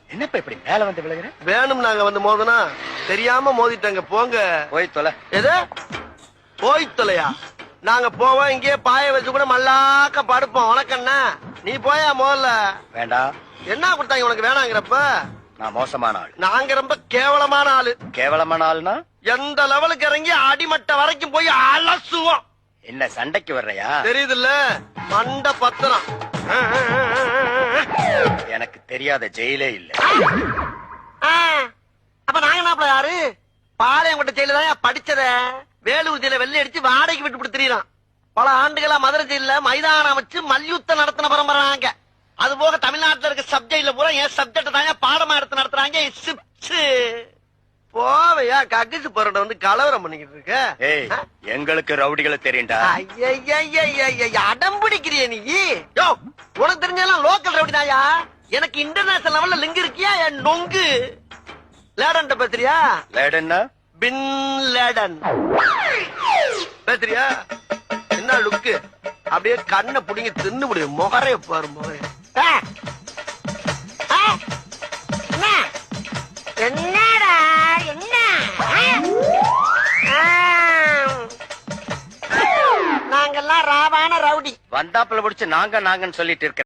என்னப்பா இப்படி மேல வந்து விழுகிற? வேணும் நாங்க வந்து மோதனா தெரியாம மோதிட்டாங்க. போங்க போய் தொலை. எது போய் தொலையா? நாங்க போவோம், இங்கே பாய வச்சு கூட மல்லாக்க படுப்போம். உனக்கண்ணா நீ போயா முதல்ல. வேண்டாம். என்ன கொடுத்தாங்க உனக்கு வேணாங்கிறப்ப? நான் மோசமான ஆள். நாங்க ரொம்ப கேவலமான ஆளு. கேவலமான ஆள்னா எந்த லெவலுக்கு இறங்கி அடிமட்ட வரைக்கும் போய் அலசுவோம். என்ன சண்டைக்கு வர்றையா? தெரியுதுல்ல, மண்ட பத்திரம். எனக்கு தெரியாத ஜெயிலே இல்ல. அப்ப நாங்க என்ன யாரு? பாளையங்கோட்டை ஜெயில தான் படிச்சத. வேலூர் ஜெயில வெள்ளை அடிச்சு வாடகைக்கு விட்டு கொடுத்துறான். பல ஆண்டுகளா மதுரை ஜெயில மைதானம் வச்சு மல்யுத்தம் நடத்தின பரம்பரை நாங்க. அது போக தமிழ்நாட்டுல இருக்க சப்ஜெக்ட்ல பூரா என் சப்ஜெக்ட் தாங்க பாடமா எடுத்து நடத்துறாங்க. போவையா கக்கிச்சு போறத வந்து கலவரம் பண்ணிக்கிட்டு இருக்க? ஏய், எங்களுக்கு ரவுடிகளை தெரியும்டா. அடம் பிடிக்கிறிய நீ? யோ, உனக்கு தெரிஞ்செல்லாம் லோக்கல் ரவுடி தாயா. எனக்கு இன்டர்நேஷனல் லெவல்ல லிங்க் இருக்கியா? என் நொங்கு லேடன் பேசுறியா? லேடன்னா பின் லேடன் பேசுறியா? என்ன லுக்கு? அப்படியே கண்ணை புடிங்கி தின்னு முடியும். முகரைய பாரு, முகரைய. என்னடா என்ன? நாங்கெல்லாம் ராவான ரவுடி. வந்தாப்புல முடிச்சு நாங்கன்னு சொல்லிட்டு இருக்க.